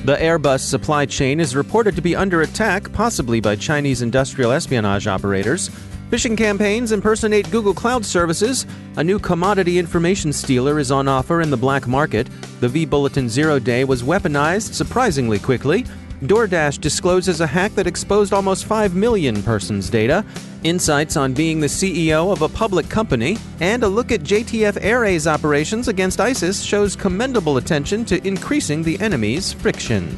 The Airbus supply chain is reported to be under attack, possibly by Chinese industrial espionage operators. Phishing campaigns impersonate Google Cloud services. A new commodity information stealer is on offer in the black market. The vBulletin 0-day was weaponized surprisingly quickly. DoorDash discloses a hack that exposed almost 5 million persons' data. Insights on being the CEO of a public company. And a look at JTF Ares operations against ISIS shows commendable attention to increasing the enemy's friction.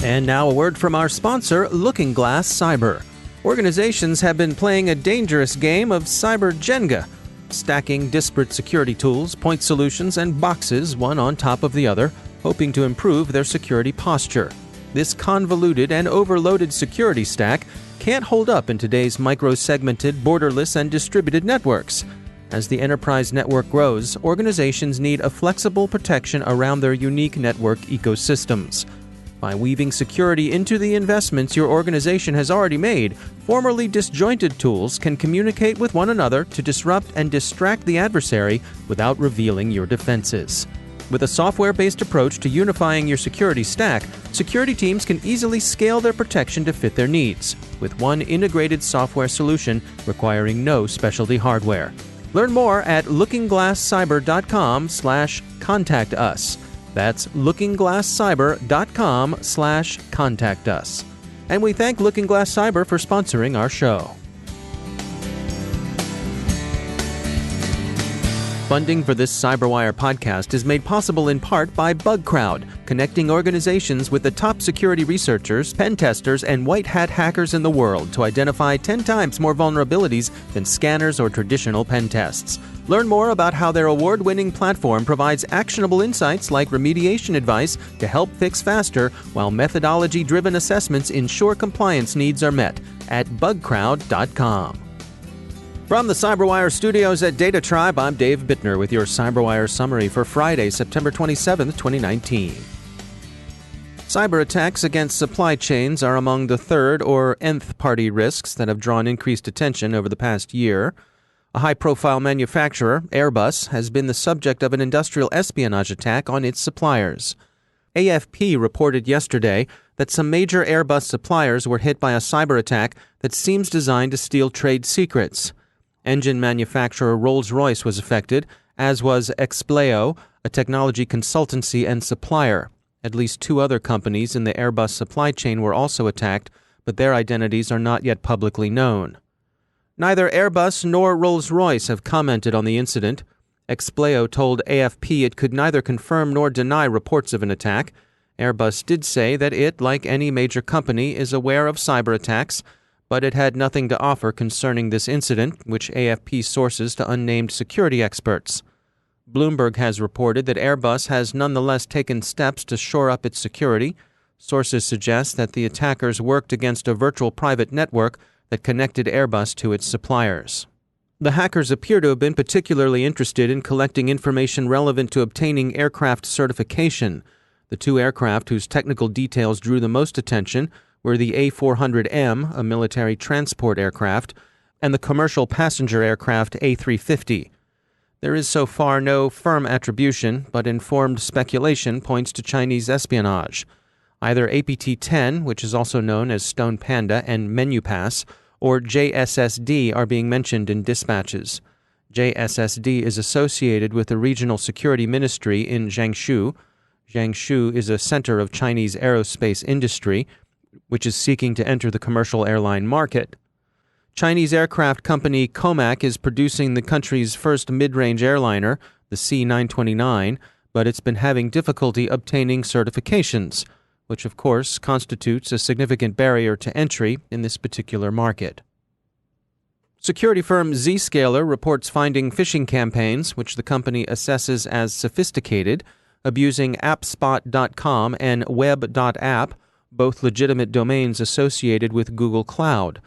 And now a word from our sponsor, LookingGlass Cyber. Organizations have been playing a dangerous game of cyber Jenga, stacking disparate security tools, point solutions, and boxes one on top of the other, hoping to improve their security posture. This convoluted and overloaded security stack can't hold up in today's micro-segmented, borderless, and distributed networks. As the enterprise network grows, organizations need a flexible protection around their unique network ecosystems. By weaving security into the investments your organization has already made, formerly disjointed tools can communicate with one another to disrupt and distract the adversary without revealing your defenses. With a software-based approach to unifying your security stack, security teams can easily scale their protection to fit their needs, with one integrated software solution requiring no specialty hardware. Learn more at lookingglasscyber.com/contact us. That's lookingglasscyber.com/contact us. And we thank Looking Glass Cyber for sponsoring our show. Funding for this CyberWire podcast is made possible in part by BugCrowd, connecting organizations with the top security researchers, pen testers, and white hat hackers in the world to identify 10 times more vulnerabilities than scanners or traditional pen tests. Learn more about how their award-winning platform provides actionable insights like remediation advice to help fix faster, while methodology-driven assessments ensure compliance needs are met at bugcrowd.com. From the CyberWire studios at Data Tribe, I'm Dave Bittner with your CyberWire summary for Friday, September 27, 2019. Cyber attacks against supply chains are among the third or nth-party risks that have drawn increased attention over the past year. A high-profile manufacturer, Airbus, has been the subject of an industrial espionage attack on its suppliers. AFP reported yesterday that some major Airbus suppliers were hit by a cyber attack that seems designed to steal trade secrets. Engine manufacturer Rolls-Royce was affected, as was Expleo, a technology consultancy and supplier. At least 2 other companies in the Airbus supply chain were also attacked, but their identities are not yet publicly known. Neither Airbus nor Rolls-Royce have commented on the incident. Expleo told AFP it could neither confirm nor deny reports of an attack. Airbus did say that it, like any major company, is aware of cyber attacks, but it had nothing to offer concerning this incident, which AFP sources to unnamed security experts. Bloomberg has reported that Airbus has nonetheless taken steps to shore up its security. Sources suggest that the attackers worked against a virtual private network that connected Airbus to its suppliers. The hackers appear to have been particularly interested in collecting information relevant to obtaining aircraft certification. The 2 aircraft whose technical details drew the most attention were the A400M, a military transport aircraft, and the commercial passenger aircraft A350. There is so far no firm attribution, but informed speculation points to Chinese espionage. Either APT-10, which is also known as Stone Panda and MenuPass, or JSSD are being mentioned in dispatches. JSSD is associated with the Regional Security Ministry in Jiangsu. Jiangsu is a center of Chinese aerospace industry, which is seeking to enter the commercial airline market. Chinese aircraft company Comac is producing the country's first mid-range airliner, the C929, but it's been having difficulty obtaining certifications, which of course constitutes a significant barrier to entry in this particular market. Security firm Zscaler reports finding phishing campaigns, which the company assesses as sophisticated, abusing appspot.com and web.app, both legitimate domains associated with Google Cloud.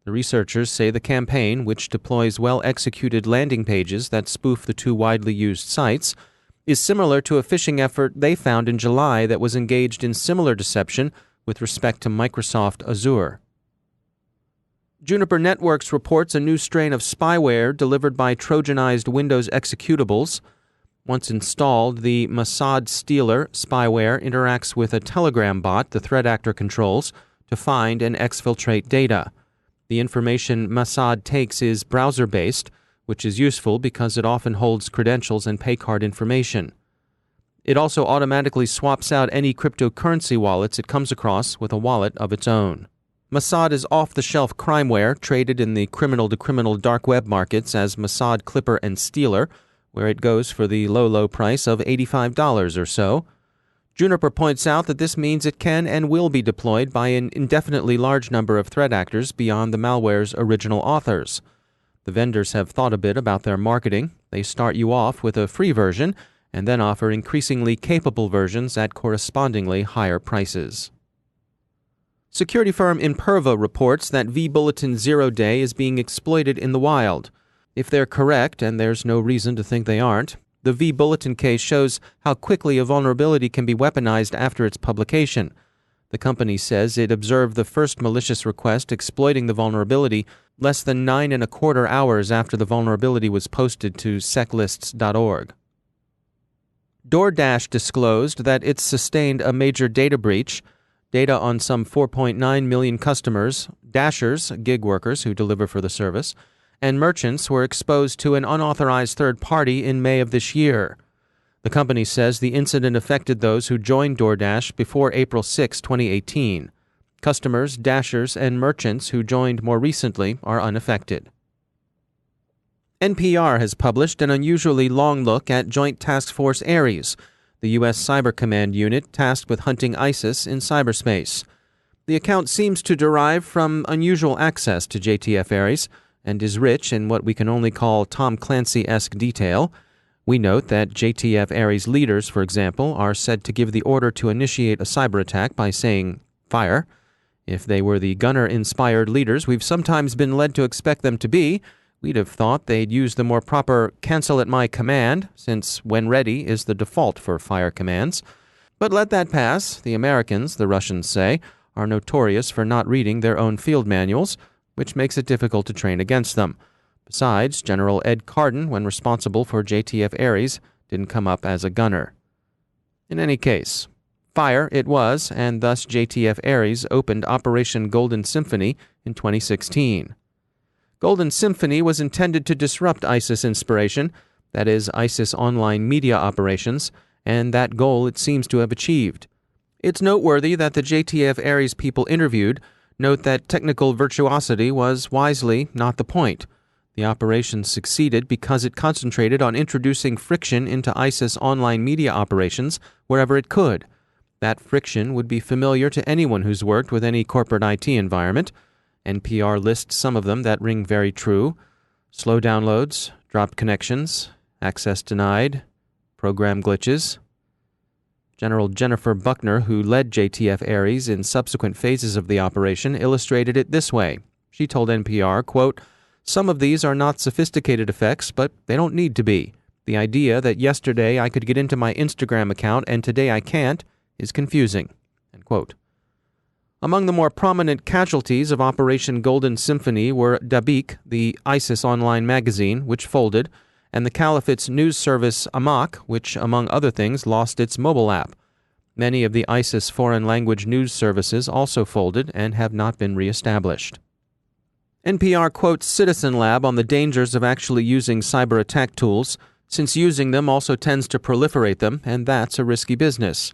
The researchers say the campaign, which deploys well-executed landing pages that spoof the 2 widely used sites, is similar to a phishing effort they found in July that was engaged in similar deception with respect to Microsoft Azure. Juniper Networks reports a new strain of spyware delivered by Trojanized Windows executables. Once installed, the Masad Stealer spyware interacts with a Telegram bot the threat actor controls to find and exfiltrate data. The information Masad takes is browser-based, which is useful because it often holds credentials and paycard information. It also automatically swaps out any cryptocurrency wallets it comes across with a wallet of its own. Masad is off-the-shelf crimeware traded in the criminal-to-criminal dark web markets as Masad Clipper and Stealer, where it goes for the low price of $85 or so. Juniper points out that this means it can and will be deployed by an indefinitely large number of threat actors beyond the malware's original authors. The vendors have thought a bit about their marketing. They start you off with a free version and then offer increasingly capable versions at correspondingly higher prices. Security firm Imperva reports that vBulletin 0-day is being exploited in the wild. If they're correct, and there's no reason to think they aren't, the vBulletin case shows how quickly a vulnerability can be weaponized after its publication. The company says it observed the first malicious request exploiting the vulnerability less than 9.25 hours after the vulnerability was posted to seclists.org. DoorDash disclosed that it sustained a major data breach. Data on some 4.9 million customers, Dashers, gig workers who deliver for the service, and merchants were exposed to an unauthorized third party in May of this year. The company says the incident affected those who joined DoorDash before April 6, 2018. Customers, Dashers, and merchants who joined more recently are unaffected. NPR has published an unusually long look at Joint Task Force Ares, the U.S. Cyber Command unit tasked with hunting ISIS in cyberspace. The account seems to derive from unusual access to JTF Ares and is rich in what we can only call Tom Clancy-esque detail. We note that JTF Ares leaders, for example, are said to give the order to initiate a cyber attack by saying, "Fire." If they were the gunner-inspired leaders we've sometimes been led to expect them to be, we'd have thought they'd use the more proper "cancel at my command," since "when ready" is the default for fire commands. But let that pass. The Americans, the Russians say, are notorious for not reading their own field manuals, which makes it difficult to train against them. Besides, General Ed Carden, when responsible for JTF Ares, didn't come up as a gunner. In any case, fire it was, and thus JTF Ares opened Operation Golden Symphony in 2016. Golden Symphony was intended to disrupt ISIS inspiration, that is, ISIS online media operations, and that goal it seems to have achieved. It's noteworthy that the JTF Ares people interviewed note that technical virtuosity was wisely not the point. The operation succeeded because it concentrated on introducing friction into ISIS online media operations wherever it could. That friction would be familiar to anyone who's worked with any corporate IT environment. NPR lists some of them that ring very true: slow downloads, dropped connections, access denied, program glitches. General Jennifer Buckner, who led JTF Ares in subsequent phases of the operation, illustrated it this way. She told NPR, quote, "Some of these are not sophisticated effects, but they don't need to be. The idea that yesterday I could get into my Instagram account and today I can't is confusing." End quote. Among the more prominent casualties of Operation Golden Symphony were Dabiq, the ISIS online magazine, which folded, and the Caliphate's news service Amaq, which, among other things, lost its mobile app. Many of the ISIS foreign language news services also folded and have not been reestablished. NPR quotes Citizen Lab on the dangers of actually using cyber attack tools, since using them also tends to proliferate them, and that's a risky business.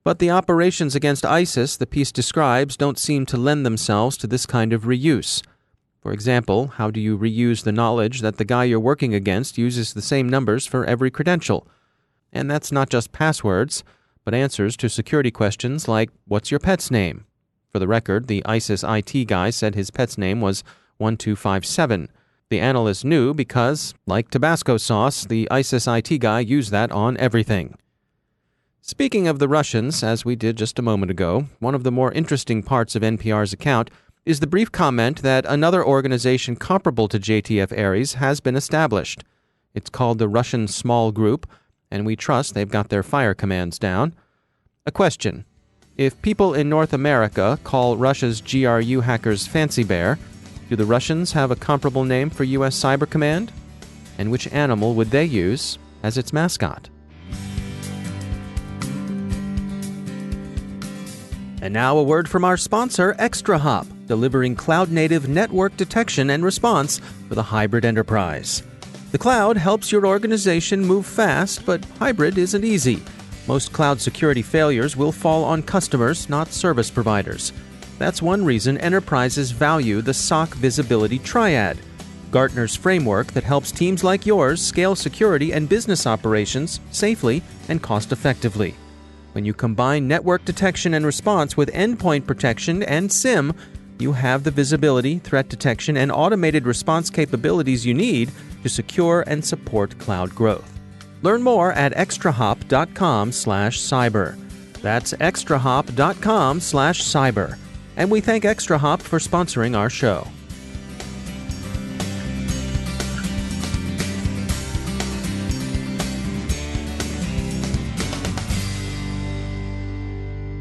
But the operations against ISIS the piece describes don't seem to lend themselves to this kind of reuse. For example, how do you reuse the knowledge that the guy you're working against uses the same numbers for every credential? And that's not just passwords, but answers to security questions like, "What's your pet's name?" For the record, the ISIS IT guy said his pet's name was 1257. The analyst knew because, like Tabasco sauce, the ISIS IT guy used that on everything. Speaking of the Russians, as we did just a moment ago, one of the more interesting parts of NPR's account is the brief comment that another organization comparable to JTF Ares has been established. It's called the Russian Small Group, and we trust they've got their fire commands down. A question: if people in North America call Russia's GRU hackers Fancy Bear, Do the Russians have a comparable name for U.S. Cyber Command? And which animal would they use as its mascot? And now a word from our sponsor, ExtraHop, delivering cloud-native network detection and response for the hybrid enterprise. The cloud helps your organization move fast, but hybrid isn't easy. Most cloud security failures will fall on customers, not service providers. That's one reason enterprises value the SOC visibility triad, Gartner's framework that helps teams like yours scale security and business operations safely and cost-effectively. When you combine network detection and response with endpoint protection and SIEM, you have the visibility, threat detection, and automated response capabilities you need to secure and support cloud growth. Learn more at extrahop.com/cyber. That's extrahop.com/cyber. And we thank ExtraHop for sponsoring our show.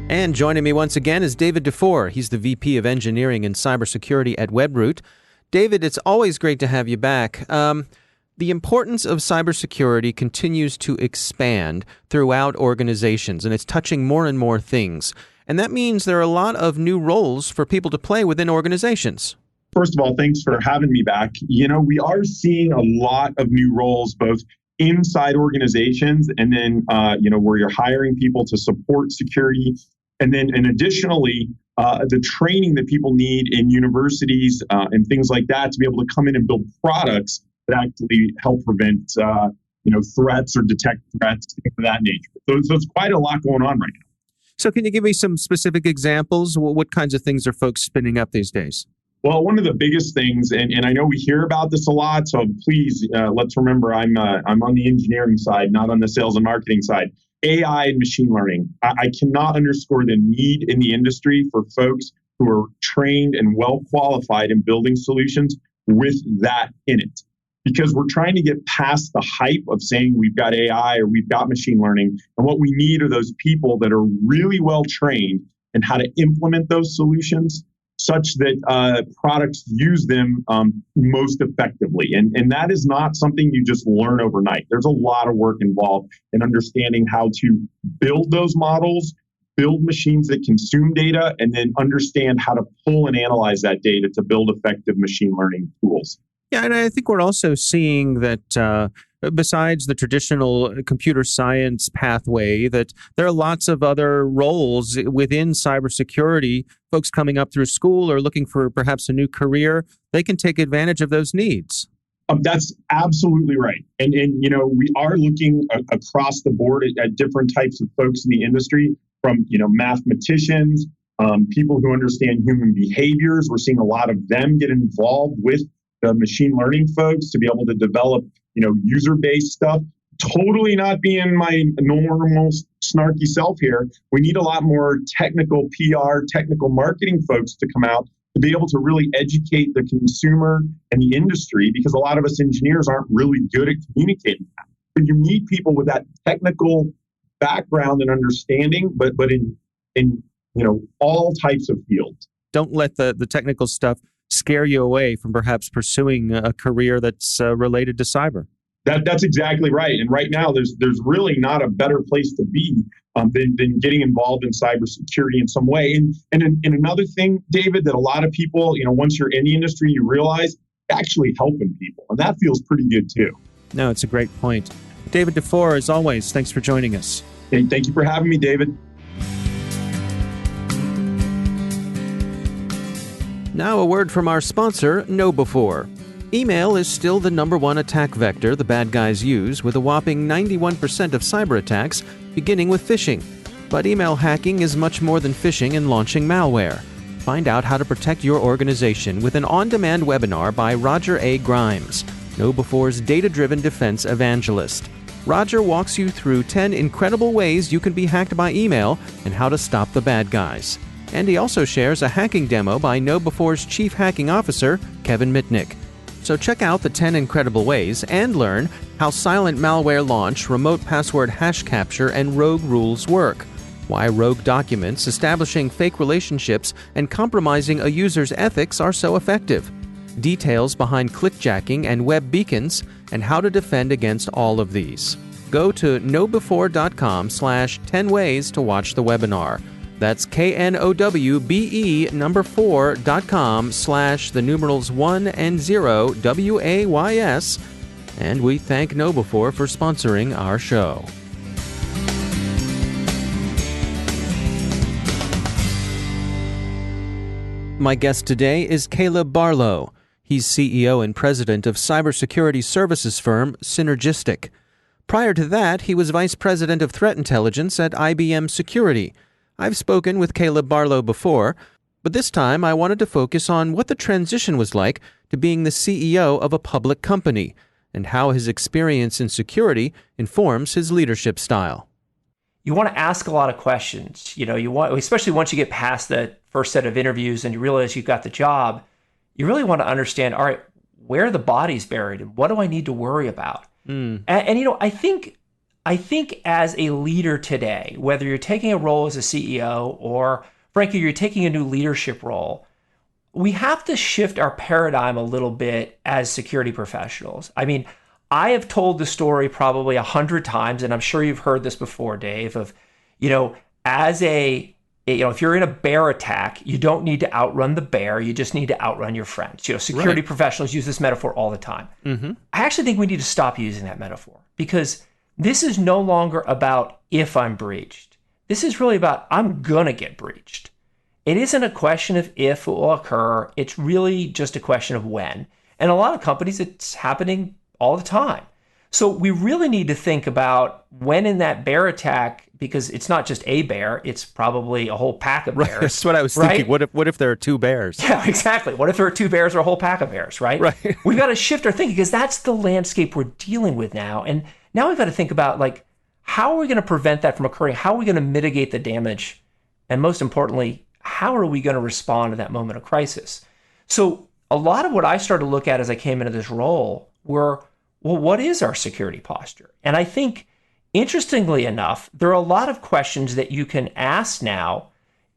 And joining me once again is David Dufour. He's the VP of Engineering and Cybersecurity at Webroot. David, it's always great to have you back. The importance of cybersecurity continues to expand throughout organizations, and it's touching more and more things. And that means there are a lot of new roles for people to play within organizations. First of all, thanks for having me back. We are seeing a lot of new roles, both inside organizations and then, where you're hiring people to support security. And additionally, the training that people need in universities and things like that to be able to come in and build products that actually help prevent, threats or detect threats, things of that nature. So it's quite a lot going on right now. So can you give me some specific examples? What kinds of things are folks spinning up these days? Well, one of the biggest things, and I know we hear about this a lot, so please, let's remember I'm on the engineering side, not on the sales and marketing side. AI and machine learning. I cannot underscore the need in the industry for folks who are trained and well qualified in building solutions with that in it. Because we're trying to get past the hype of saying we've got AI or we've got machine learning. And what we need are those people that are really well trained in how to implement those solutions such that products use them most effectively. And that is not something you just learn overnight. There's a lot of work involved in understanding how to build those models, build machines that consume data, and then understand how to pull and analyze that data to build effective machine learning tools. Yeah, and I think we're also seeing that besides the traditional computer science pathway, that there are lots of other roles within cybersecurity. Folks coming up through school or looking for perhaps a new career, they can take advantage of those needs. That's absolutely right. And we are looking across the board at different types of folks in the industry, from mathematicians, people who understand human behaviors. We're seeing a lot of them get involved with the machine learning folks to be able to develop, user-based stuff. Totally not being my normal snarky self here. We need a lot more technical PR, technical marketing folks to come out to be able to really educate the consumer and the industry, because a lot of us engineers aren't really good at communicating that. But you need people with that technical background and understanding, but in all types of fields. Don't let the technical stuff scare you away from perhaps pursuing a career that's related to cyber. That's exactly right. And right now, there's really not a better place to be than getting involved in cybersecurity in some way. And another thing, David, that a lot of people, once you're in the industry, you realize actually helping people. And that feels pretty good too. No, it's a great point. David Dufour, as always, thanks for joining us. Hey, thank you for having me, David. Now a word from our sponsor, KnowBe4. Email is still the #1 attack vector the bad guys use, with a whopping 91% of cyber attacks beginning with phishing. But email hacking is much more than phishing and launching malware. Find out how to protect your organization with an on-demand webinar by Roger A. Grimes, KnowBe4's data-driven defense evangelist. Roger walks you through 10 incredible ways you can be hacked by email and how to stop the bad guys. And he also shares a hacking demo by KnowBe4's Chief Hacking Officer, Kevin Mitnick. So check out the 10 incredible ways and learn how silent malware launch, remote password hash capture, and rogue rules work. Why rogue documents, establishing fake relationships, and compromising a user's ethics are so effective. details behind clickjacking and web beacons, and how to defend against all of these. Go to knowbefore.com/10 ways to watch the webinar. That's knowbe.com/1 and we thank KnowBefore for sponsoring our show. My guest today is Caleb Barlow. He's CEO and president of cybersecurity services firm Cynergistek. Prior to that, he was vice president of threat intelligence at IBM Security. I've spoken with Caleb Barlow before, but this time I wanted to focus on what the transition was like to being the CEO of a public company and how his experience in security informs his leadership style. You want to ask a lot of questions. You want, especially once you get past the first set of interviews and you realize you've got the job, you really want to understand, all right, where are the bodies buried and what do I need to worry about? And I think as a leader today, whether you're taking a role as a CEO or frankly, you're taking a new leadership role, we have to shift our paradigm a little bit as security professionals. I mean, I have told the story probably 100 times, and I'm sure you've heard this before, Dave, of, if you're in a bear attack, you don't need to outrun the bear. You just need to outrun your friends. Security professionals use this metaphor all the time. I actually think we need to stop using that metaphor because this is no longer about if I'm breached. This is really about I'm going to get breached. It isn't a question of if it will occur. It's really just a question of when. And a lot of companies, it's happening all the time. So we really need to think about when in that bear attack, because it's not just a bear, it's probably a whole pack of bears. Right. That's what I was thinking. What if there are two bears? Yeah, exactly. What if there are two bears or a whole pack of bears, right? Right. We've got to shift our thinking because that's the landscape we're dealing with now. And now we've got to think about, how are we going to prevent that from occurring? How are we going to mitigate the damage? And most importantly, how are we going to respond to that moment of crisis? So a lot of what I started to look at as I came into this role were, well, what is our security posture? And I think, interestingly enough, there are a lot of questions that you can ask now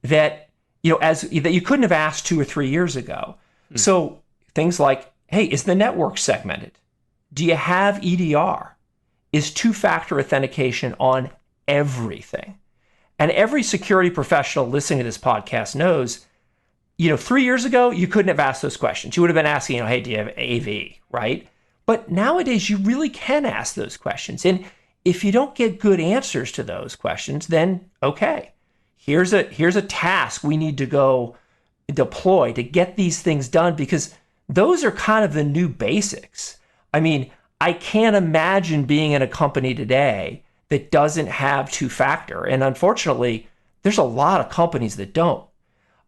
that, that you couldn't have asked 2 or 3 years ago. So things like, hey, is the network segmented? Do you have EDR? Is two-factor authentication on everything? And every security professional listening to this podcast knows, 3 years ago, you couldn't have asked those questions. You would have been asking, hey, do you have AV, right? But nowadays, you really can ask those questions. And if you don't get good answers to those questions, then okay, here's a task we need to go deploy to get these things done, because those are kind of the new basics. I mean, I can't imagine being in a company today that doesn't have two-factor. And unfortunately, there's a lot of companies that don't.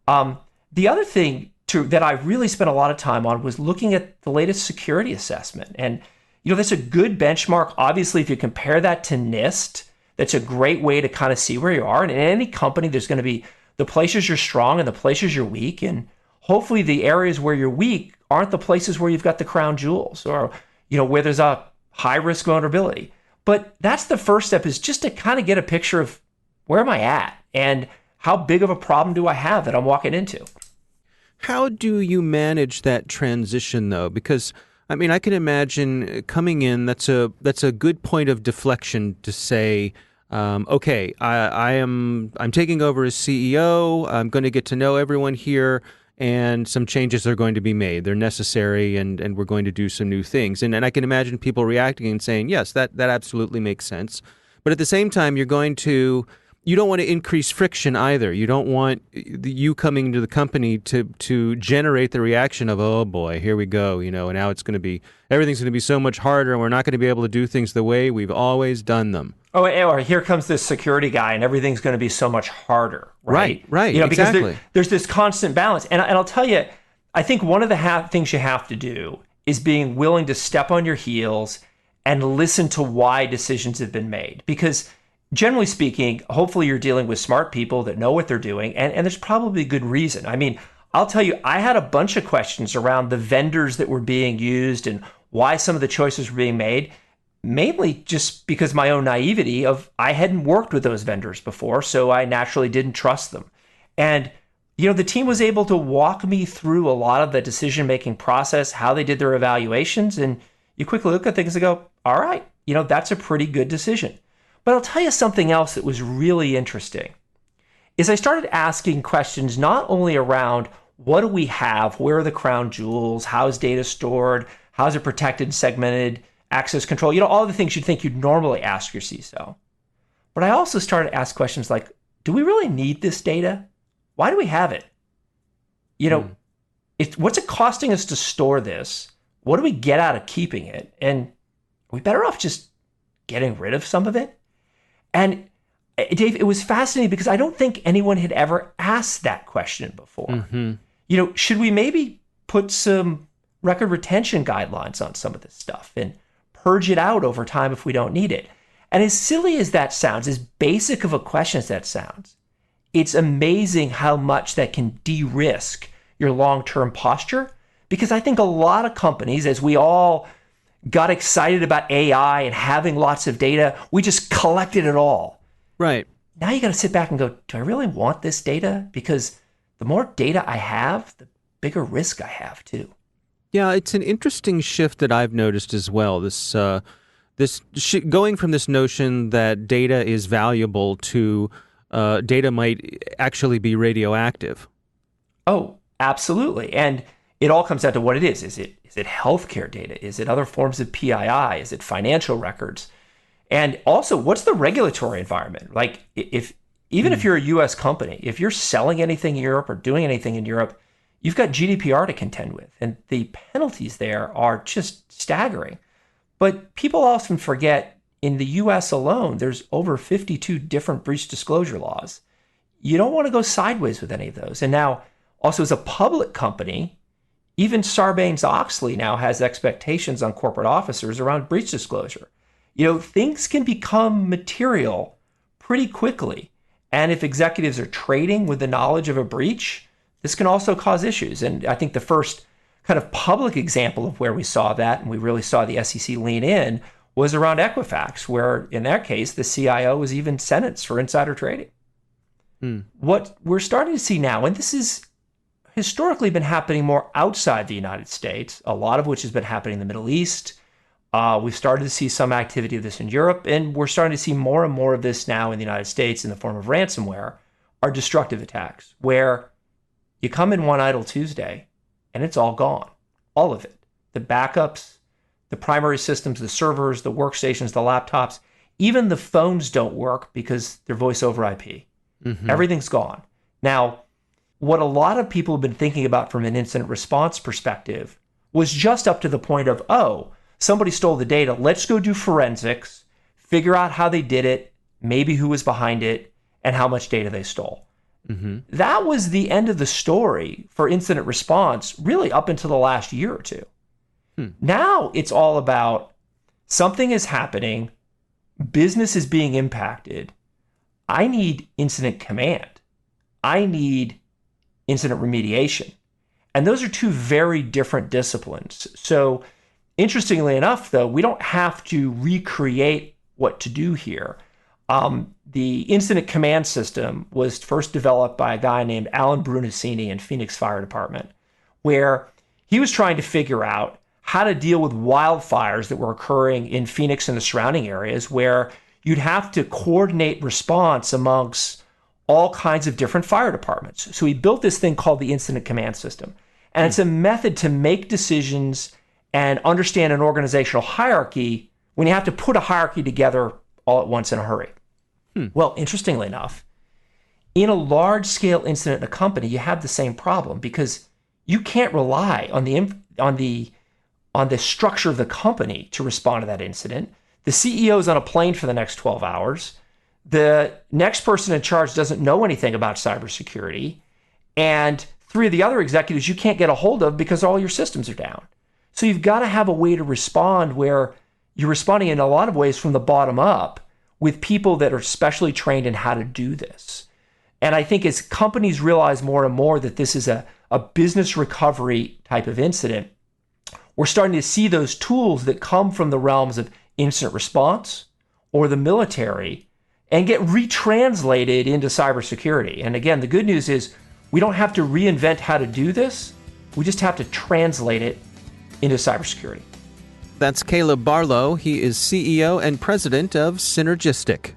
The other thing that I really spent a lot of time on was looking at the latest security assessment. And, that's a good benchmark. Obviously, if you compare that to NIST, that's a great way to kind of see where you are. And in any company, there's going to be the places you're strong and the places you're weak. And hopefully the areas where you're weak aren't the places where you've got the crown jewels or, where there's a high-risk vulnerability. But that's the first step, is just to kind of get a picture of where am I at and how big of a problem do I have that I'm walking into. How do you manage that transition, though? Because, I mean, I can imagine coming in, that's a good point of deflection to say, okay, I'm taking over as CEO, I'm going to get to know everyone here, and some changes are going to be made. They're necessary, and we're going to do some new things. And I can imagine people reacting and saying, yes, that absolutely makes sense. But at the same time, you don't want to increase friction either. You don't want you coming to the company to generate the reaction of, oh boy, here we go, and now everything's going to be so much harder, and we're not going to be able to do things the way we've always done them. Oh, or here comes this security guy, and everything's going to be so much harder, right? Right, because exactly. There's this constant balance. And I'll tell you, I think one of the things you have to do is being willing to step on your heels and listen to why decisions have been made. Because generally speaking, hopefully you're dealing with smart people that know what they're doing, and there's probably good reason. I mean, I'll tell you, I had a bunch of questions around the vendors that were being used and why some of the choices were being made, mainly just because my own naivety of I hadn't worked with those vendors before, so I naturally didn't trust them. And The team was able to walk me through a lot of the decision-making process, how they did their evaluations, and you quickly look at things and go, all right, that's a pretty good decision. But I'll tell you something else that was really interesting, is I started asking questions not only around what do we have, where are the crown jewels, how is data stored, how is it protected, segmented, access control, all the things you'd think you'd normally ask your CISO. But I also started to ask questions like, do we really need this data? Why do we have it? What's it costing us to store this? What do we get out of keeping it? And are we better off just getting rid of some of it? And Dave, it was fascinating because I don't think anyone had ever asked that question before. Mm-hmm. Should we maybe put some record retention guidelines on some of this stuff and purge it out over time if we don't need it? And as silly as that sounds, as basic of a question as that sounds, it's amazing how much that can de-risk your long-term posture. Because I think a lot of companies, as we all got excited about AI and having lots of data, we just collected it all. Right. Now you got to sit back and go, do I really want this data? Because the more data I have, the bigger risk I have too. Yeah, it's an interesting shift that I've noticed as well. Going from this notion that data is valuable to data might actually be radioactive. Oh, absolutely. And it all comes down to what it is. Is it healthcare data? Is it other forms of PII? Is it financial records? And also, what's the regulatory environment? Like, if you're a U.S. company, if you're selling anything in Europe or doing anything in Europe, you've got GDPR to contend with, and the penalties there are just staggering. But people often forget, in the U.S. alone, there's over 52 different breach disclosure laws. You don't want to go sideways with any of those. And now, also as a public company, even Sarbanes-Oxley now has expectations on corporate officers around breach disclosure. Things can become material pretty quickly. And if executives are trading with the knowledge of a breach, this can also cause issues. And I think the first kind of public example of where we saw that, and we really saw the SEC lean in, was around Equifax, where in that case, the CIO was even sentenced for insider trading. What we're starting to see now, and this has historically been happening more outside the United States, a lot of which has been happening in the Middle East. We've started to see some activity of this in Europe, and we're starting to see more and more of this now in the United States in the form of ransomware, are destructive attacks, where you come in one idle Tuesday and it's all gone. All of it. The backups, the primary systems, the servers, the workstations, the laptops, even the phones don't work because they're voice over IP. Mm-hmm. Everything's gone. Now, what a lot of people have been thinking about from an incident response perspective was just up to the point of, somebody stole the data. Let's go do forensics, figure out how they did it, maybe who was behind it, and how much data they stole. Mm-hmm. That was the end of the story for incident response, really up until the last year or two. Now it's all about something is happening, business is being impacted. I need incident command. I need incident remediation. And those are two very different disciplines. So interestingly enough, though, we don't have to recreate what to do here. The incident command system was first developed by a guy named Alan Brunacini in Phoenix Fire Department, where he was trying to figure out how to deal with wildfires that were occurring in Phoenix and the surrounding areas, where you'd have to coordinate response amongst all kinds of different fire departments. So he built this thing called the incident command system. And it's a method to make decisions and understand an organizational hierarchy when you have to put a hierarchy together all at once in a hurry. Well, interestingly enough, in a large-scale incident in a company, you have the same problem because you can't rely on the structure of the company to respond to that incident. The CEO is on a plane for the next 12 hours. The next person in charge doesn't know anything about cybersecurity. And 3 of the other executives you can't get a hold of because all your systems are down. So you've got to have a way to respond where you're responding in a lot of ways from the bottom up with people that are specially trained in how to do this. And I think as companies realize more and more that this is a business recovery type of incident, we're starting to see those tools that come from the realms of incident response or the military and get retranslated into cybersecurity. And again, the good news is We don't have to reinvent how to do this. We just have to translate it into cybersecurity. That's Caleb Barlow. He is CEO and president of Cynergistek.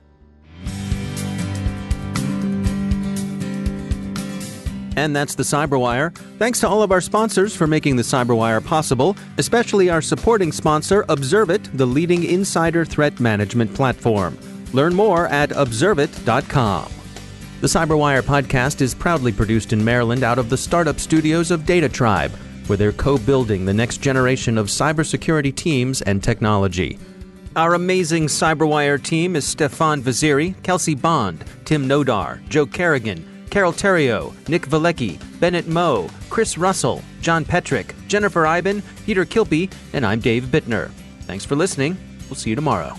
And that's the CyberWire. Thanks to all of our sponsors for making the CyberWire possible, especially our supporting sponsor, Observit, the leading insider threat management platform. Learn more at observit.com. The CyberWire podcast is proudly produced in Maryland out of the startup studios of Data Tribe, where they're co-building the next generation of cybersecurity teams and technology. Our amazing CyberWire team is Stefan Vaziri, Kelsey Bond, Tim Nodar, Joe Kerrigan, Carol Terrio, Nick Valecki, Bennett Moe, Chris Russell, John Petrick, Jennifer Iben, Peter Kilpie, and I'm Dave Bittner. Thanks for listening. We'll see you tomorrow.